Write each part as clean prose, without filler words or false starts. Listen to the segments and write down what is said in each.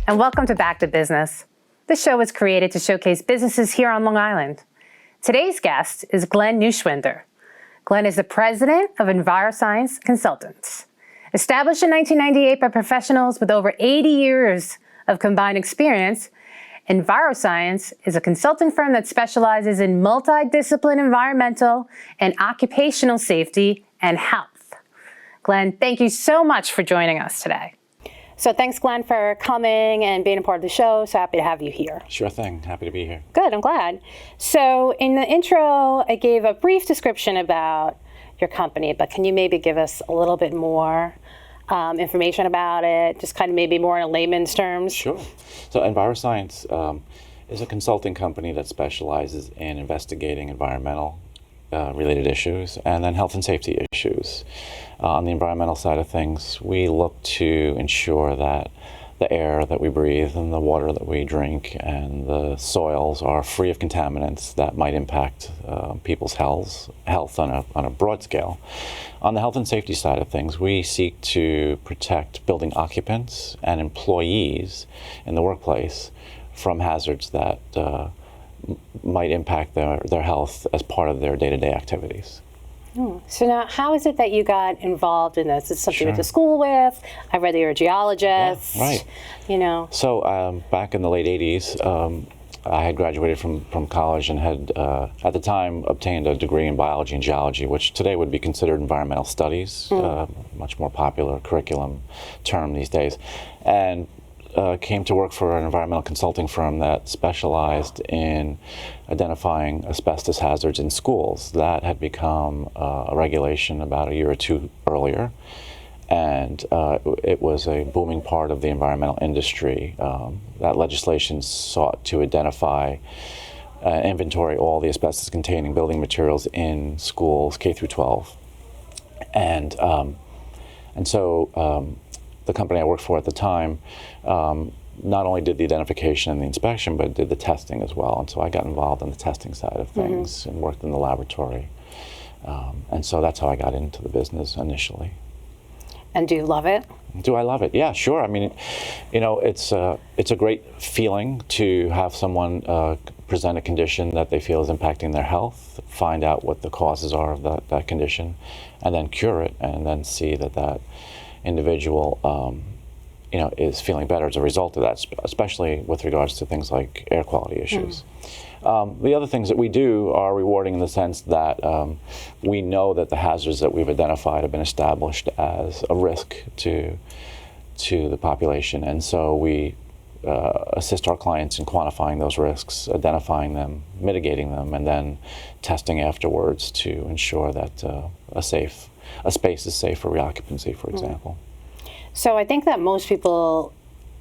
and welcome to Back to Business. This show was created to showcase businesses here on Long Island. Today's guest is Glenn Neuschwinder. Glenn is the president of ENIROSCIENCE Consultants. Established in 1998 by professionals with over 80 years of combined experience, ENIROSCIENCE is a consulting firm that specializes in multidisciplinary environmental and occupational safety and health. Glenn, thank you so much for joining us today. So thanks, Glenn, for coming and being a part of the show. So happy to have you here. Sure thing. Happy to be here. Good. I'm glad. So in the intro, I gave a brief description about your company, but can you maybe give us a little bit more information about it, just kind of maybe more in layman's terms? Sure. So ENIROSCIENCE is a consulting company that specializes in investigating environmental related issues and then health and safety issues. On the environmental side of things, we look to ensure that the air that we breathe and the water that we drink and the soils are free of contaminants that might impact people's health on a broad scale. On the health and safety side of things, we seek to protect building occupants and employees in the workplace from hazards that might impact their health as part of their day-to-day activities. So now, how is it that you got involved in this? Is it something you went to school with? I read that you're a geologist. Yeah, right. You know. So back in the late 80s, I had graduated from college and had, at the time, obtained a degree in biology and geology, which today would be considered environmental studies, much more popular curriculum term these days. And came to work for an environmental consulting firm that specialized in identifying asbestos hazards in schools. That had become a regulation about a year or two earlier, and it was a booming part of the environmental industry. That legislation sought to identify inventory all the asbestos-containing building materials in schools K through 12, and so the company I worked for at the time not only did the identification and the inspection, but did the testing as well. And so I got involved in the testing side of things and worked in the laboratory. And so that's how I got into the business initially. And do you love it? Do I love it? Yeah, sure. I mean, you know, it's a great feeling to have someone present a condition that they feel is impacting their health, find out what the causes are of that condition, and then cure it, and then see that individual is feeling better as a result of that, especially with regards to things like air quality issues. The other things that we do are rewarding in the sense that we know that the hazards that we've identified have been established as a risk to the population, and so we assist our clients in quantifying those risks, identifying them, mitigating them, and then testing afterwards to ensure that a space is safe for reoccupancy, for example. So I think that most people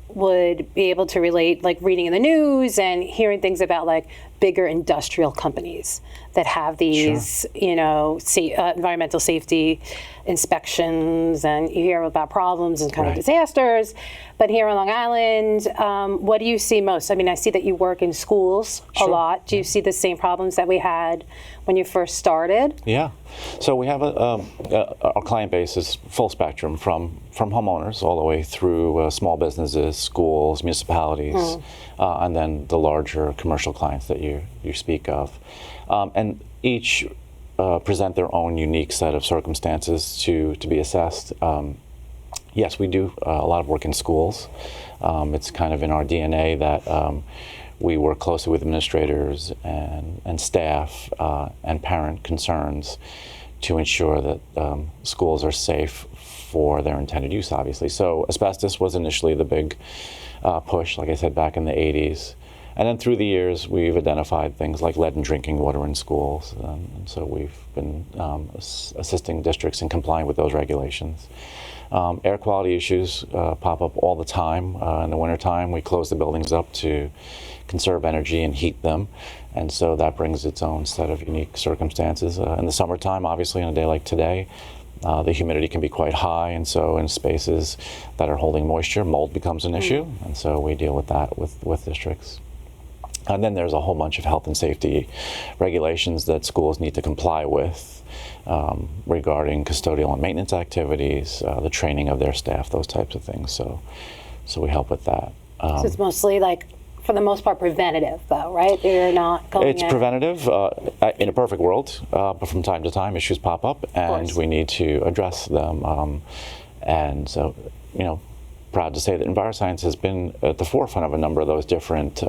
would be able to relate, like reading in the news and hearing things about like bigger industrial companies that have these, environmental safety inspections, and you hear about problems and kind of disasters. But here on Long Island, what do you see most? I mean, I see that you work in schools a lot. Do you see the same problems that we had when you first started? Yeah. So we have our client base is full spectrum from homeowners all the way through small businesses, schools, municipalities, and then the larger commercial clients that you speak of. And each present their own unique set of circumstances to be assessed. Yes, we do a lot of work in schools. It's kind of in our DNA that we work closely with administrators and staff and parent concerns to ensure that schools are safe for their intended use, obviously. So asbestos was initially the big push, like I said, back in the 80s. And then through the years, we've identified things like lead in drinking water in schools. And so we've been assisting districts in complying with those regulations. Air quality issues pop up all the time. In the wintertime, we close the buildings up to conserve energy and heat them. And so that brings its own set of unique circumstances. In the summertime, obviously, on a day like today, the humidity can be quite high, and so in spaces that are holding moisture, mold becomes an issue, and so we deal with that with districts. And then there's a whole bunch of health and safety regulations that schools need to comply with regarding custodial and maintenance activities, the training of their staff, those types of things. So we help with that. So it's mostly like, for the most part, preventative, though, right? You're not going It's in. preventative in a perfect world, but from time to time issues pop up, and we need to address them. And so, proud to say that EnviroScience has been at the forefront of a number of those different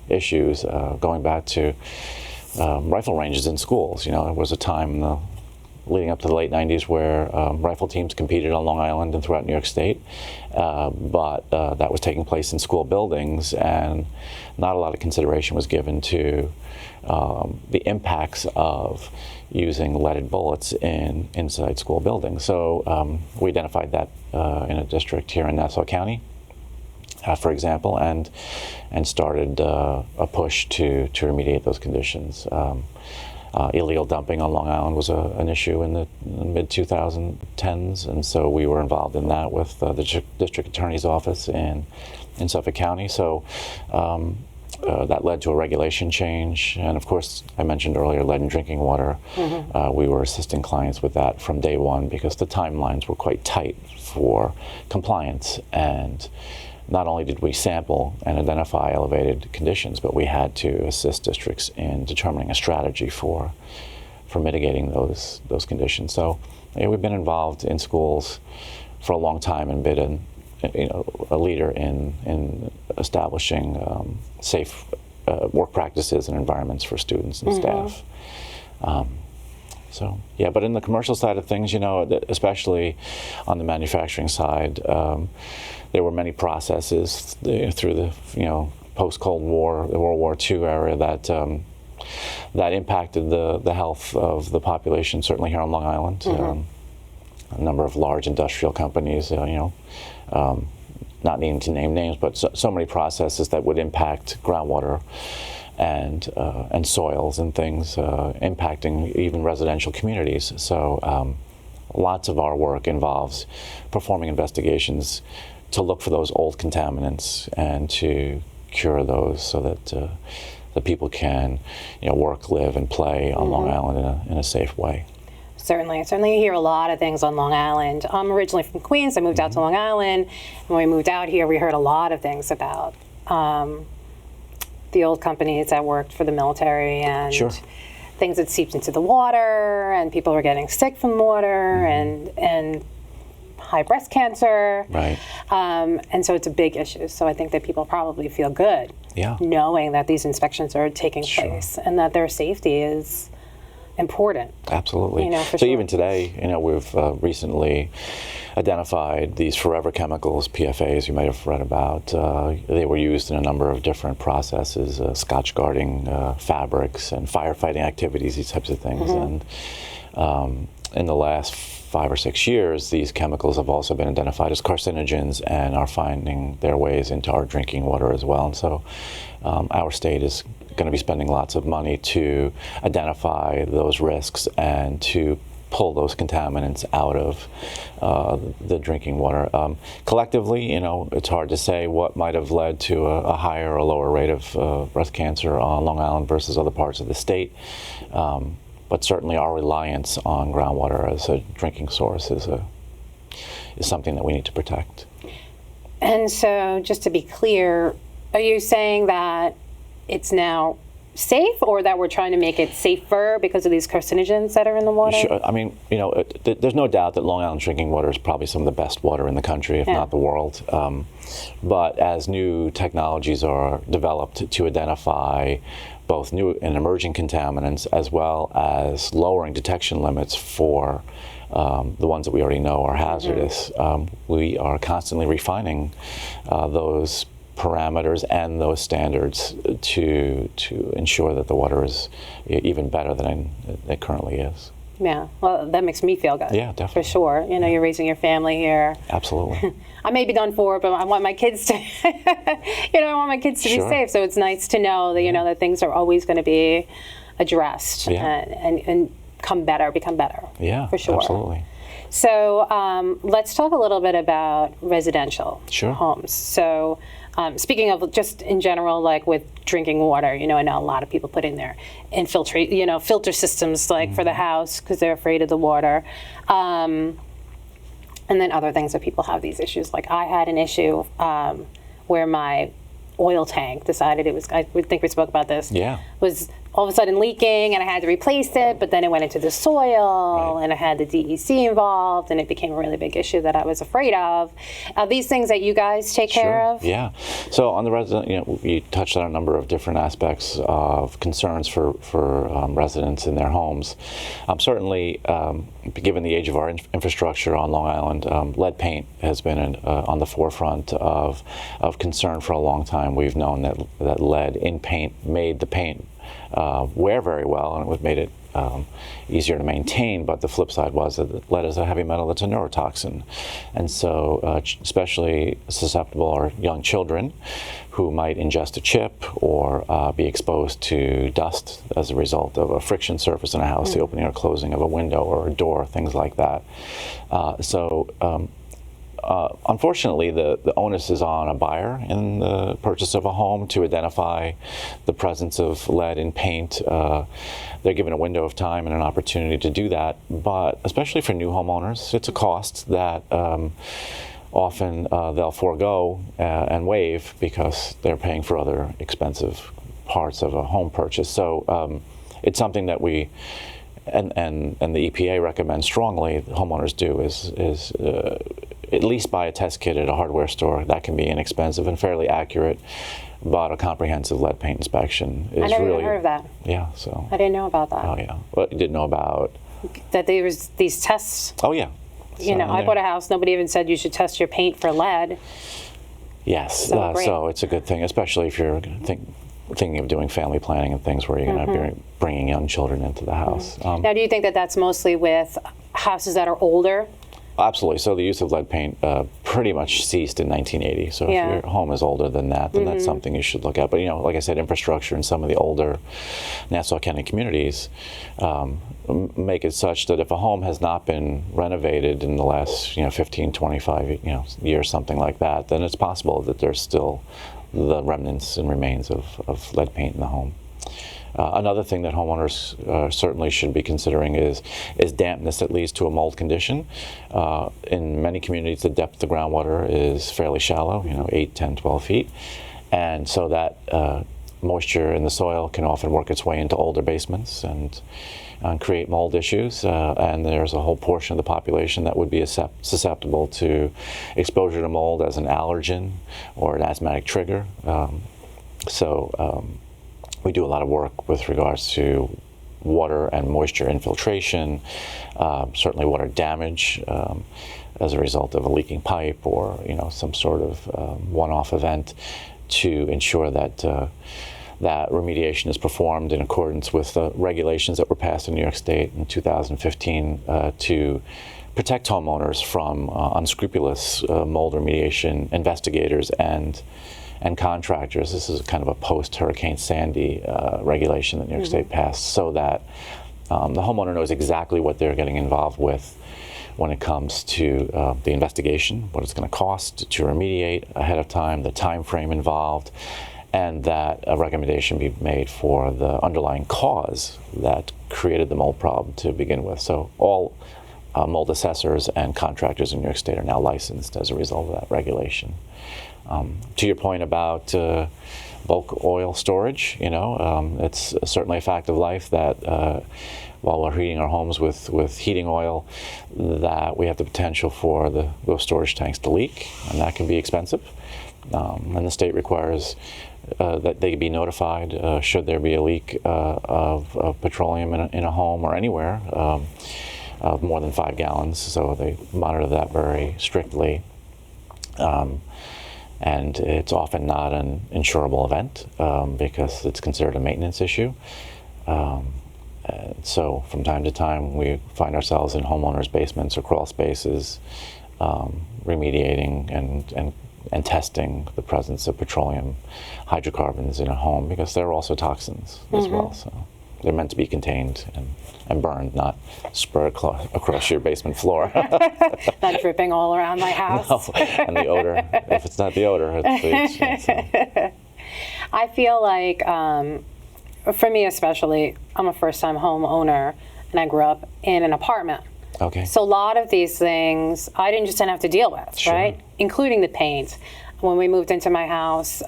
issues, going back to rifle ranges in schools. There was a time leading up to the late 90s where rifle teams competed on Long Island and throughout New York State, but that was taking place in school buildings, and not a lot of consideration was given to the impacts of using leaded bullets inside school buildings. So we identified that in a district here in Nassau County, for example, and started a push to remediate those conditions. Illegal dumping on Long Island was an issue in the mid-2010s, and so we were involved in that with the district attorney's office in Suffolk County. So that led to a regulation change, and of course, I mentioned earlier lead in drinking water. We were assisting clients with that from day one because the timelines were quite tight for compliance, and not only did we sample and identify elevated conditions, but we had to assist districts in determining a strategy for mitigating those conditions. So we've been involved in schools for a long time and been a leader in establishing safe work practices and environments for students and staff. So yeah, but in the commercial side of things, especially on the manufacturing side, there were many processes through the post-Cold War, the World War II era that impacted the health of the population. Certainly here on Long Island, a number of large industrial companies, not needing to name names, but so many processes that would impact groundwater and soils and things, impacting even residential communities. So lots of our work involves performing investigations to look for those old contaminants and to cure those so that the people can work, live, and play on Long Island in a safe way. Certainly you hear a lot of things on Long Island. I'm originally from Queens. I moved out to Long Island. And when we moved out here, we heard a lot of things about the old companies that worked for the military and things that seeped into the water, and people were getting sick from water and high breast cancer. Right. And so it's a big issue. So I think that people probably feel good knowing that these inspections are taking place and that their safety is important. Absolutely. So even today, we've recently identified these forever chemicals, PFAs, you might have read about. They were used in a number of different processes, scotch guarding fabrics and firefighting activities, these types of things. And in the last 5 or 6 years, these chemicals have also been identified as carcinogens and are finding their ways into our drinking water as well. And so our state is going to be spending lots of money to identify those risks and to pull those contaminants out of the drinking water. Collectively, it's hard to say what might have led to a higher or lower rate of breast cancer on Long Island versus other parts of the state. But certainly our reliance on groundwater as a drinking source is something that we need to protect. And so, just to be clear, are you saying that it's now safe, or that we're trying to make it safer because of these carcinogens that are in the water? Sure. I mean, there's no doubt that Long Island drinking water is probably some of the best water in the country, if not the world. But as new technologies are developed to identify both new and emerging contaminants, as well as lowering detection limits for the ones that we already know are hazardous, we are constantly refining those parameters and those standards to ensure that the water is even better than it currently is. Yeah, well, that makes me feel good. Yeah, definitely. For sure. You're raising your family here. Absolutely. I may be done for, but I want my kids to, I want my kids to be safe. So it's nice to know that, that things are always going to be addressed and become better. Yeah, for sure. Absolutely. So let's talk a little bit about residential homes. So speaking of just in general, like with drinking water, I know a lot of people put in their filter systems like for the house because they're afraid of the water. And then other things that people have these issues. Like I had an issue where my oil tank decided it was, I think we spoke about this, Yeah. was all of a sudden leaking, and I had to replace it, but then it went into the soil, Right. and I had the DEC involved, and it became a really big issue that I was afraid of. Are these things that you guys take care of? Yeah. So on the resident, you touched on a number of different aspects of concerns for residents in their homes. Certainly, given the age of our infrastructure on Long Island, lead paint has been on the forefront of concern for a long time. We've known that lead in paint made the paint wear very well, and it made it easier to maintain, but the flip side was that lead is a heavy metal that's a neurotoxin, and so especially susceptible are young children who might ingest a chip or be exposed to dust as a result of a friction surface in a house, the opening or closing of a window or a door, things like that. Unfortunately, the onus is on a buyer in the purchase of a home to identify the presence of lead in paint. They're given a window of time and an opportunity to do that, but especially for new homeowners, it's a cost that often they'll forego and waive because they're paying for other expensive parts of a home purchase. So it's something that we and the EPA recommends strongly homeowners do is at least buy a test kit at a hardware store. That can be inexpensive and fairly accurate, but a comprehensive lead paint inspection is really... I never even heard of that. Yeah, so... I didn't know about that. Oh, yeah. What you didn't know about? That there was these tests. Oh, yeah. You know, I bought a house, nobody even said you should test your paint for lead. Yes, So so it's a good thing, especially if you're thinking of doing family planning and things where you're going to be bringing young children into the house. Now, do you think that that's mostly with houses that are older? Absolutely. So the use of lead paint pretty much ceased in 1980. So if your home is older than that, then that's something you should look at. But, like I said, infrastructure in some of the older Nassau County communities make it such that if a home has not been renovated in the last 15, 25 years, something like that, then it's possible that there's still the remnants and remains of lead paint in the home. Another thing that homeowners certainly should be considering is dampness that leads to a mold condition. In many communities, the depth of the groundwater is fairly shallow, 8, 10, 12 feet. And so that moisture in the soil can often work its way into older basements and create mold issues. And there's a whole portion of the population that would be susceptible to exposure to mold as an allergen or an asthmatic trigger. We do a lot of work with regards to water and moisture infiltration, certainly water damage as a result of a leaking pipe or some sort of one-off event, to ensure that that remediation is performed in accordance with the regulations that were passed in New York State in 2015 to protect homeowners from unscrupulous mold remediation investigators and contractors. This is kind of a post-Hurricane Sandy regulation that New York State passed, so that the homeowner knows exactly what they're getting involved with when it comes to the investigation, what it's going to cost to remediate ahead of time, the time frame involved, and that a recommendation be made for the underlying cause that created the mold problem to begin with. So all mold assessors and contractors in New York State are now licensed as a result of that regulation. To your point about bulk oil storage, it's certainly a fact of life that while we're heating our homes with heating oil, that we have the potential for those storage tanks to leak, and that can be expensive. And the state requires that they be notified should there be a leak of petroleum in a home or anywhere of more than 5 gallons. So they monitor that very strictly. And it's often not an insurable event because it's considered a maintenance issue. So from time to time, we find ourselves in homeowners' basements or crawl spaces remediating and testing the presence of petroleum hydrocarbons in a home, because they're also toxins as well. So they're meant to be contained and burned, not spread across your basement floor. Not dripping all around my house. No. And the odor, if it's not the odor, it's so. I feel like, for me especially, I'm a first-time homeowner, and I grew up in an apartment. Okay. So a lot of these things I didn't have to deal with, Sure. right? Including the paint. when we moved into my house,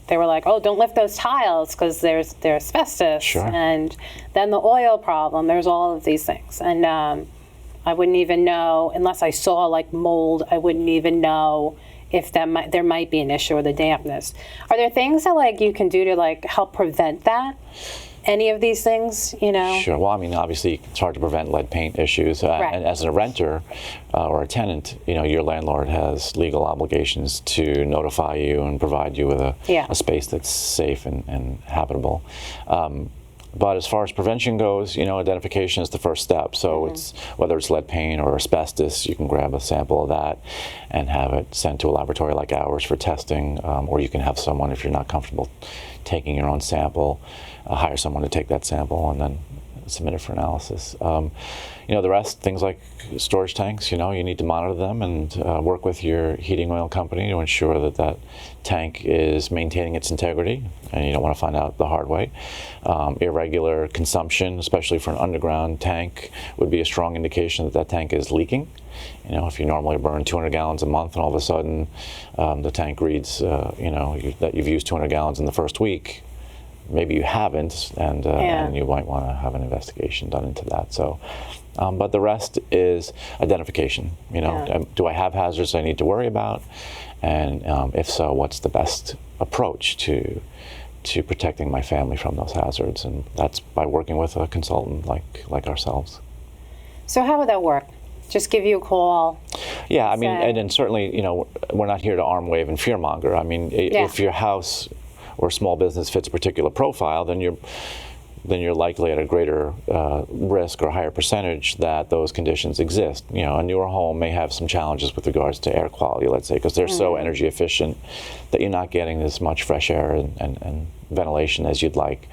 they were like, "Oh, don't lift those tiles because there's asbestos." Sure. And then the oil problem. There's all of these things, and I wouldn't even know unless I saw like mold. I wouldn't even know if there might be an issue with the dampness. Are there things that like you can do to like help prevent that? Any of these things, you know? Sure. Well, I mean, obviously, it's hard to prevent lead paint issues. Right. And as a renter or a tenant, you know, your landlord has legal obligations to notify you and provide you with a space that's safe and habitable. But as far as prevention goes, you know, identification is the first step. So it's whether it's lead paint or asbestos, you can grab a sample of that and have it sent to a laboratory like ours for testing, or you can have someone, if you're not comfortable taking your own sample, hire someone to take that sample and then submit it for analysis. You know, the rest, things like storage tanks, you know, you need to monitor them and work with your heating oil company to ensure that that tank is maintaining its integrity, and you don't want to find out the hard way. Irregular consumption, especially for an underground tank, would be a strong indication that that tank is leaking. You know, if you normally burn 200 gallons a month and all of a sudden the tank reads, you know, that you've used 200 gallons in the first week, maybe you haven't, and you might want to have an investigation done into that. So, but the rest is identification. You know, do I have hazards I need to worry about? And if so, what's the best approach to protecting my family from those hazards? And that's by working with a consultant like ourselves. So how would that work? Just give you a call? Yeah, I mean, and certainly, you know, we're not here to arm wave and fearmonger. I mean, if your house or small business fits a particular profile, then you're likely at a greater risk or higher percentage that those conditions exist. You know, a newer home may have some challenges with regards to air quality, let's say, because they're so energy efficient that you're not getting as much fresh air and ventilation as you'd like.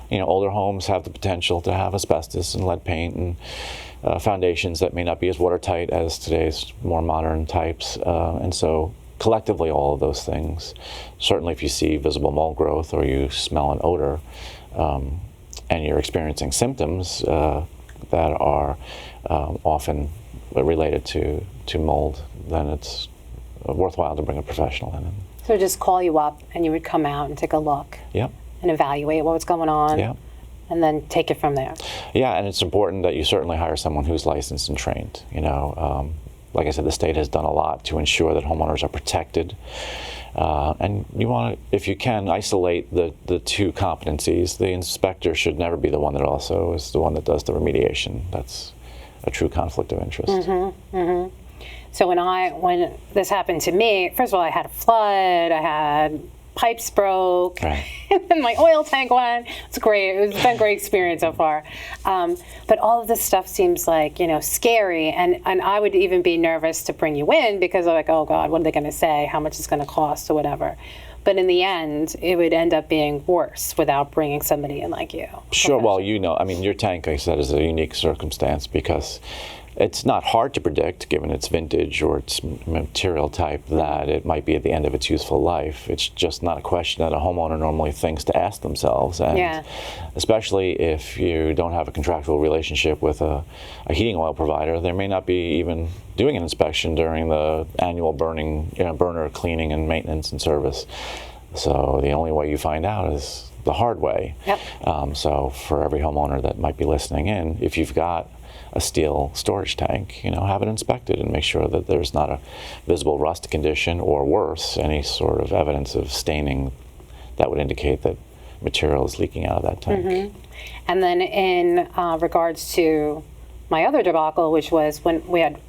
You know, older homes have the potential to have asbestos and lead paint and foundations that may not be as watertight as today's more modern types, and so collectively all of those things, certainly if you see visible mold growth or you smell an odor, and you're experiencing symptoms that are often related to mold, then it's worthwhile to bring a professional in. So just call you up and you would come out and take a look and evaluate what was going on and then take it from there. Yeah, and it's important that you certainly hire someone who's licensed and trained. You know, like I said, the state has done a lot to ensure that homeowners are protected. And you want to, if you can, isolate the two competencies. The inspector should never be the one that also is the one that does the remediation. That's a true conflict of interest. So when this happened to me, first of all, I had a flood, I had pipes broke, and then my oil tank went. It's great. It's been a great experience so far. But all of this stuff seems like, you know, scary, and I would even be nervous to bring you in because I'm like, oh God, what are they going to say? How much it's going to cost or whatever. But in the end, it would end up being worse without bringing somebody in like you. Sure. Well, you know, I mean, your tank, like I said, is a unique circumstance because it's not hard to predict, given its vintage or its material type, that it might be at the end of its useful life. It's just not a question that a homeowner normally thinks to ask themselves. And especially if you don't have a contractual relationship with a heating oil provider, there may not be even doing an inspection during the annual burner cleaning and maintenance and service. So the only way you find out is the hard way. So for every homeowner that might be listening in, if you've got a steel storage tank, you know, have it inspected and make sure that there's not a visible rust condition or worse, any sort of evidence of staining that would indicate that material is leaking out of that tank. And then in regards to my other debacle, which was when we had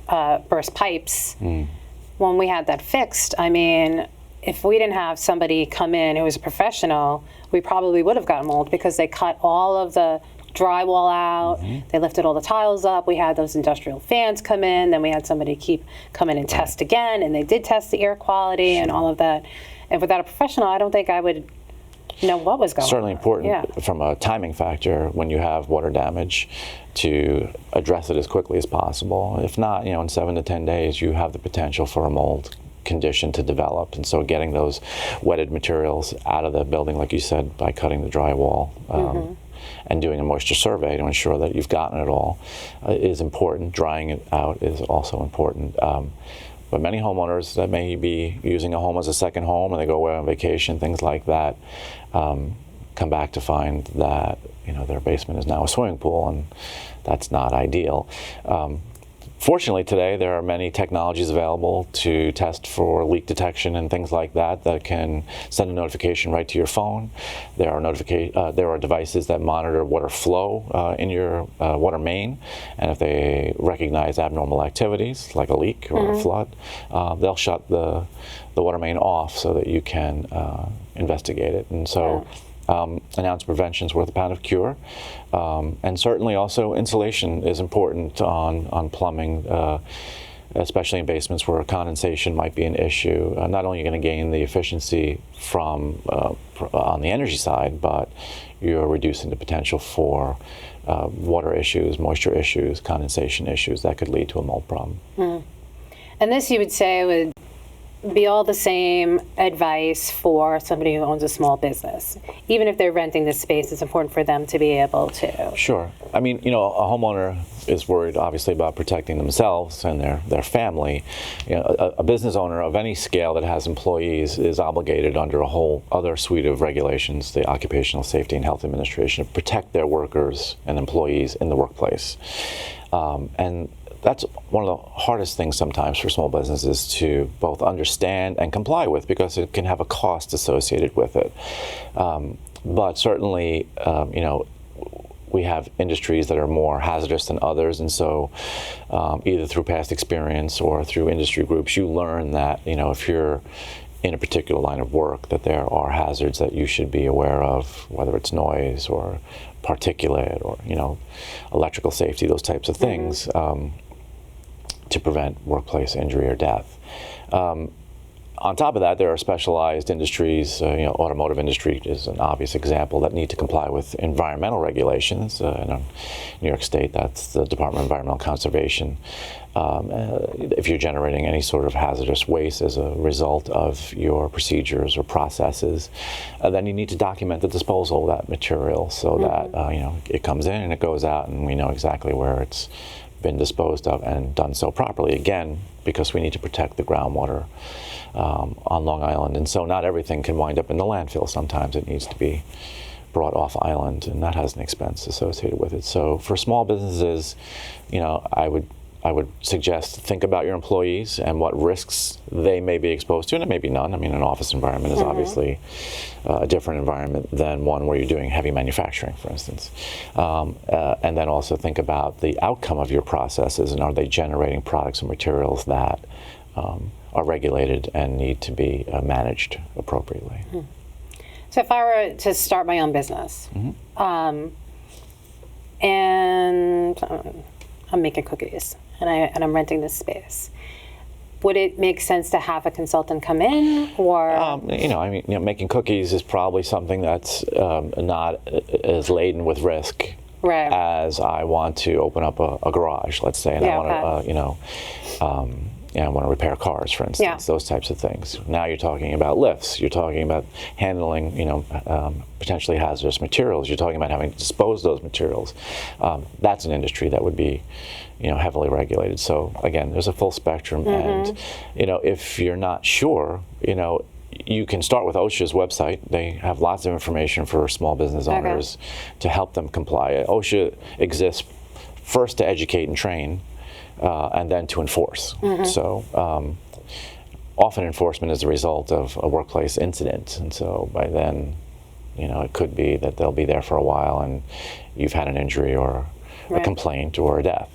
burst pipes, when we had that fixed, I mean, if we didn't have somebody come in who was a professional, we probably would have gotten mold because they cut all of the drywall out, they lifted all the tiles up, we had those industrial fans come in, then we had somebody come in and test again, and they did test the air quality and all of that. And without a professional, I don't think I would know what was going on. Certainly important from a timing factor when you have water damage to address it as quickly as possible. If not, you know, in 7 to 10 days, you have the potential for a mold condition to develop. And so getting those wetted materials out of the building, like you said, by cutting the drywall, and doing a moisture survey to ensure that you've gotten it all is important. Drying it out is also important. But many homeowners that may be using a home as a second home, and they go away on vacation, things like that, come back to find that their basement is now a swimming pool, and that's not ideal. Fortunately, today there are many technologies available to test for leak detection and things like that that can send a notification right to your phone. There are devices that monitor water flow in your water main, and if they recognize abnormal activities like a leak or a flood, they'll shut the water main off so that you can investigate it. And so. An ounce of prevention is worth a pound of cure. And certainly also insulation is important on plumbing, especially in basements where condensation might be an issue. Not only are you going to gain the efficiency from on the energy side, but you're reducing the potential for water issues, moisture issues, condensation issues that could lead to a mold problem. And this, you would say, would be all the same advice for somebody who owns a small business. Even if they're renting this space, it's important for them to be able to. Sure. I mean, a homeowner is worried, obviously, about protecting themselves and their family. A business owner of any scale that has employees is obligated under a whole other suite of regulations, the Occupational Safety and Health Administration, to protect their workers and employees in the workplace. And that's one of the hardest things sometimes for small businesses to both understand and comply with, because it can have a cost associated with it. But certainly, we have industries that are more hazardous than others, and so either through past experience or through industry groups, you learn that if you're in a particular line of work, that there are hazards that you should be aware of, whether it's noise or particulate or electrical safety, those types of things. To prevent workplace injury or death. On top of that, there are specialized industries. Automotive industry is an obvious example that need to comply with environmental regulations. In New York State, that's the Department of Environmental Conservation. If you're generating any sort of hazardous waste as a result of your procedures or processes, then you need to document the disposal of that material so that it comes in and it goes out, and we know exactly where it's been disposed of and done so properly. Again, because we need to protect the groundwater on Long Island, and so not everything can wind up in the landfill. Sometimes it needs to be brought off island, and that has an expense associated with it. So for small businesses, I would suggest think about your employees and what risks they may be exposed to, and it may be none. I mean, an office environment is obviously a different environment than one where you're doing heavy manufacturing, for instance. And then also think about the outcome of your processes, and are they generating products and materials that are regulated and need to be managed appropriately. So if I were to start my own business, and I'm making cookies, and I'm renting this space, would it make sense to have a consultant come in, or? Making cookies is probably something that's not as laden with risk as I want to open up a garage, let's say, and I want to, I want to repair cars, for instance, those types of things. Now you're talking about lifts. You're talking about handling, potentially hazardous materials. You're talking about having to dispose those materials. That's an industry that would be, heavily regulated. So again, there's a full spectrum, and if you're not sure, you can start with OSHA's website. They have lots of information for small business owners to help them comply. OSHA exists first to educate and train, and then to enforce. So often enforcement is a result of a workplace incident, and so by then, it could be that they'll be there for a while and you've had an injury or a complaint or a death.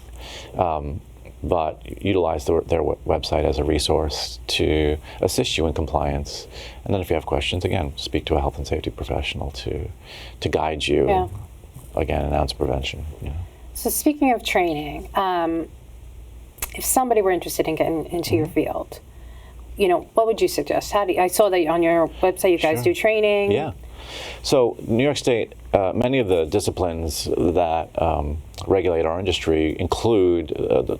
But utilize their website as a resource to assist you in compliance. And then if you have questions, again, speak to a health and safety professional to guide you. Again, an ounce of prevention. So speaking of training, if somebody were interested in getting into your field, what would you suggest? I saw that on your website you guys do training. Yeah. So New York State, many of the disciplines that regulate our industry include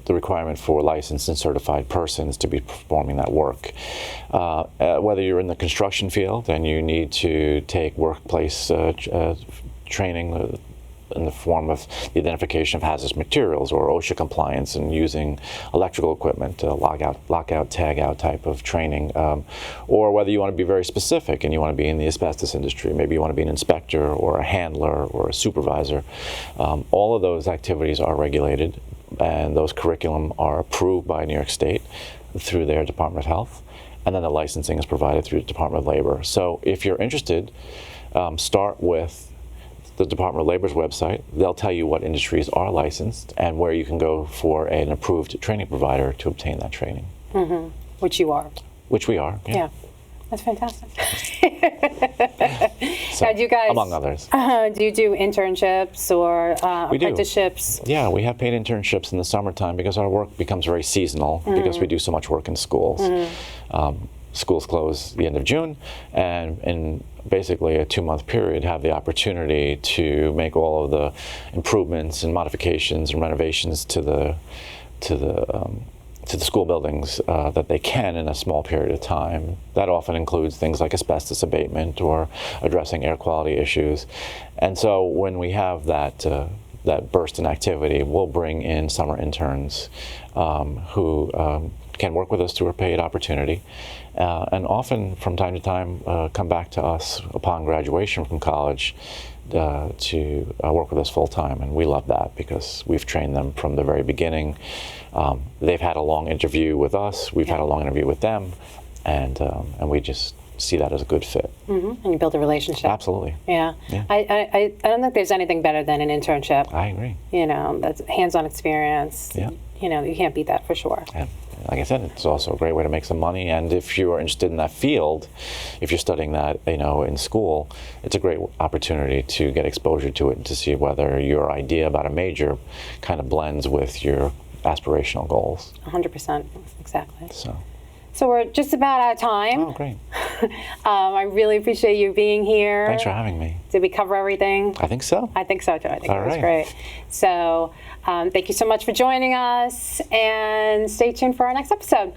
the requirement for licensed and certified persons to be performing that work. Whether you're in the construction field and you need to take workplace training, in the form of the identification of hazardous materials or OSHA compliance and using electrical equipment, lockout, tag-out type of training, or whether you want to be very specific and you want to be in the asbestos industry. Maybe you want to be an inspector or a handler or a supervisor. All of those activities are regulated, and those curriculum are approved by New York State through their Department of Health, and then the licensing is provided through the Department of Labor. So if you're interested, start with the Department of Labor's website. They'll tell you what industries are licensed and where you can go for an approved training provider to obtain that training. Mm-hmm. Which you are. Which we are. Yeah. That's fantastic. So, now, do you guys, among others. Do you do internships or apprenticeships? Yeah, we have paid internships in the summertime because our work becomes very seasonal because we do so much work in schools. Schools close the end of June, and in basically a 2-month period have the opportunity to make all of the improvements and modifications and renovations to the school buildings that they can in a small period of time. That often includes things like asbestos abatement or addressing air quality issues. And so when we have that burst in activity, we'll bring in summer interns who can work with us through a paid opportunity, and often from time to time come back to us upon graduation from college to work with us full time, and we love that because we've trained them from the very beginning. They've had a long interview with us, we've had a long interview with them, and we just see that as a good fit. And you build a relationship. Absolutely. Yeah. I don't think there's anything better than an internship. I agree. You know, that's hands-on experience. Yeah. You know, you can't beat that for sure. And like I said, it's also a great way to make some money. And if you are interested in that field, if you're studying that, in school, it's a great opportunity to get exposure to it and to see whether your idea about a major kind of blends with your aspirational goals. 100%, exactly. So we're just about out of time. Oh, great. I really appreciate you being here. Thanks for having me. Did we cover everything? I think so. I think so too. I think All it was right. great. So thank you so much for joining us, and stay tuned for our next episode.